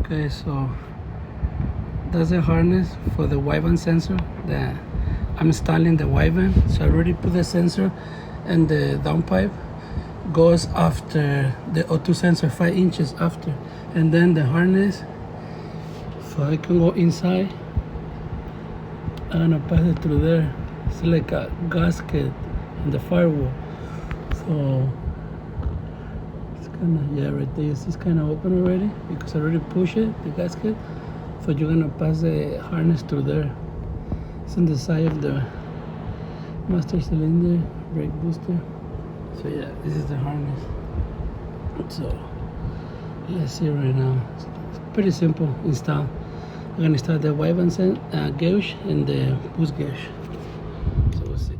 Okay, so that's the harness for the wideband sensor that I'm installing the wideband. So I already put the sensor, and the downpipe goes after the O2 sensor, 5 inches after, and then the harness, so I can go inside. I'm gonna pass it through there. It's like a gasket in the firewall, so it's kind of, yeah, right there. It's kind of open already because I already pushed it, the gasket. So you're gonna pass the harness through there. It's on the side of the master cylinder, brake booster. So yeah, this is the harness. So let's see right now. It's pretty simple install. I'm gonna install the wideband gauge and the boost gauge. So we'll see.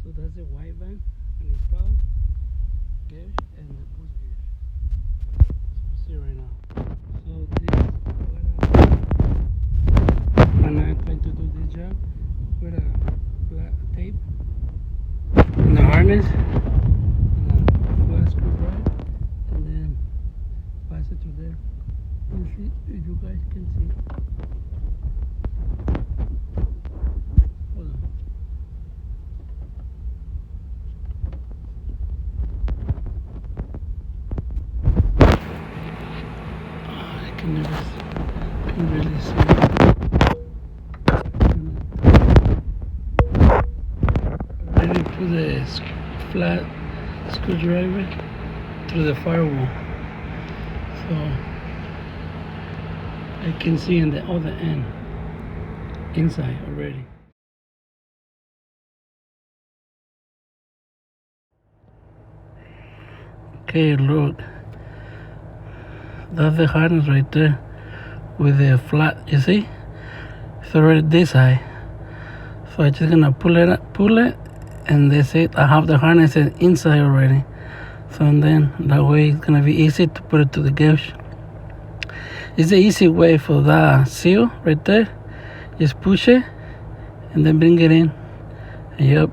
So that's the wideband and install gauge and the boost gauge. So we'll see right now. So this when I'm trying to do this job with a black tape and the harness and a flat screwdriver, and then pass it through there. And see if you guys can see. Hold on. I can really see it. Ready to put the flat screwdriver through the firewall, so I can see in the other end inside already. Okay, look, that's the harness right there with the flat, you see? It's already this high. So I'm just gonna pull it, and that's it. I have the harness inside already. So and then that way it's gonna be easy to put it to the gauge. It's the easy way for that seal right there. Just push it and then bring it in. Yep.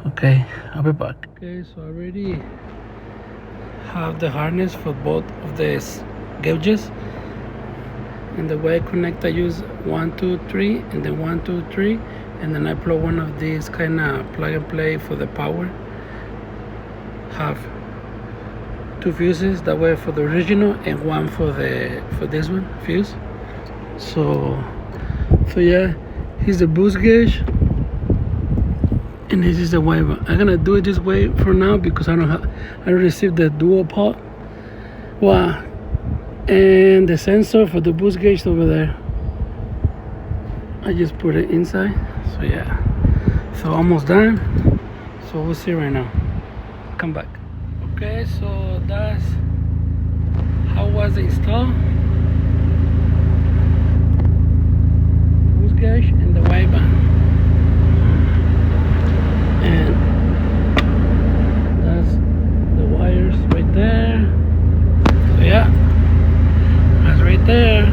Okay, I'll be back. Okay, so I already have the harness for both of these gauges. And the way I connect, I use 1, 2, 3, and then 1, 2, 3, and then I plug one of these kind of plug and play for the power. Have 2 fuses that way for the original, and one for this one fuse. So yeah, here's the boost gauge, and this is the wideband. I'm gonna do it this way for now because I received the dual port. Wow. And the sensor for the boost gauge over there. I just put it inside. So yeah, so almost done. So we'll see right now. Come back. Okay, so that's how was the install. Boost gauge and the wideband. And that's the wires right there. So yeah, that's right there.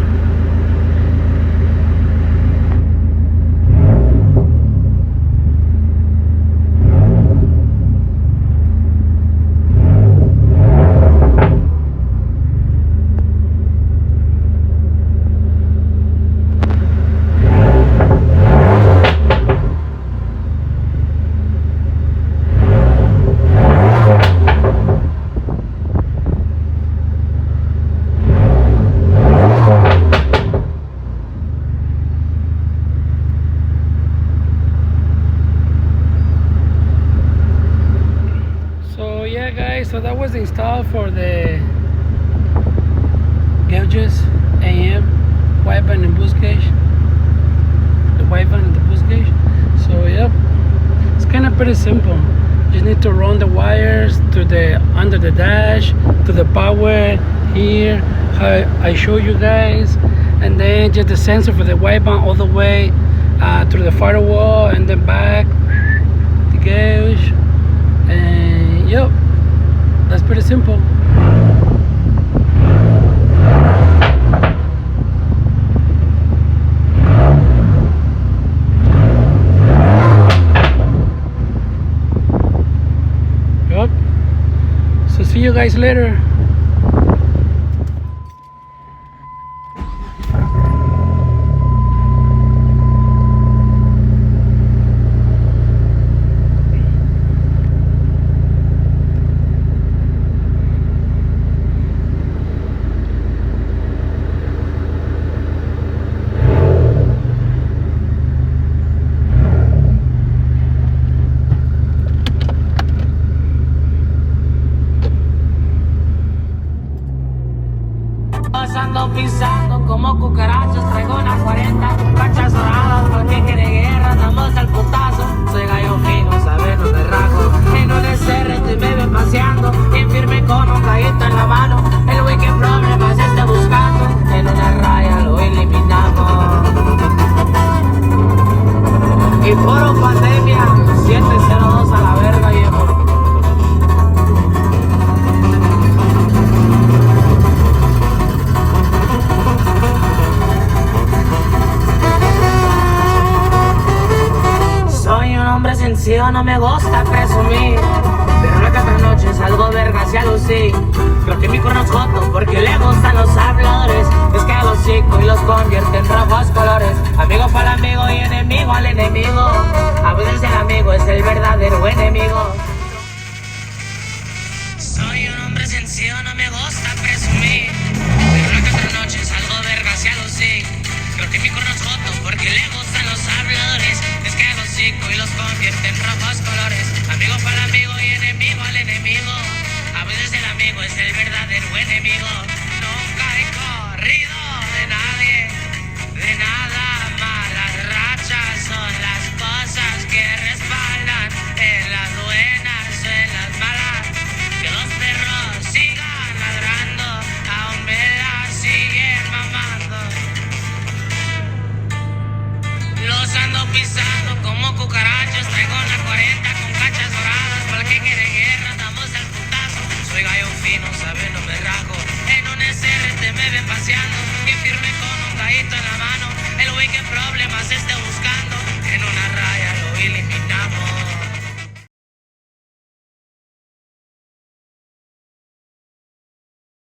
So that was installed for the gauges, AEM, wideband and boost gauge. The wideband and the boost gauge. So yep, it's kind of pretty simple. You need to run the wires to the under the dash, to the power here, how I show you guys, and then just the sensor for the wideband all the way through the firewall, and then back the gauge, and yep. That's pretty simple. Yep. So see you guys later. Los ando pisando como cucarachas, traigo una 40, cachas doradas, ¿pa' qué quiere guerra? Damos al putazo, soy gallo fino, ¿sabes? No me rajo. En un SR me ven paseando, bien firme con un gallito en la mano. El güey que problemas está buscando, en una raya lo eliminamos. Y puro pandemia, 702 a la verga, viejo. Soy un hombre sencillo, no me gusta presumir, pero no que otra noche salgo vergas y a lucir. Creo que mi cuerno es joto porque le gustan los habladores. Es que los hocico y los convierte en rojos colores. Amigo para el amigo y enemigo al enemigo. A veces el amigo es el verdadero enemigo. Soy un hombre sencillo, no me gusta presumir, pero no que otra noche salgo vergas y a lucir. Creo que mi cuerno es joto porque le gustan los habladores. Es que los hocico y los convierte en rojos colores. Amigo para el amigo y enemigo al enemigo. A veces el amigo es el verdadero enemigo. Nunca he corrido de nadie, de nada. Malas rachas son las cosas que respaldan en las buenas o en las malas. Que los perros sigan ladrando, aún me la siguen mamando. Los ando pisando como cucarachas, traigo una 40 con cachas doradas. ¿Para qué quiere guerra? Damos al putazo. Soy gallo fino, ¿sabes? No me rajo. En un SR me ven paseando, bien firme con un gallito en la mano. El güey que problemas este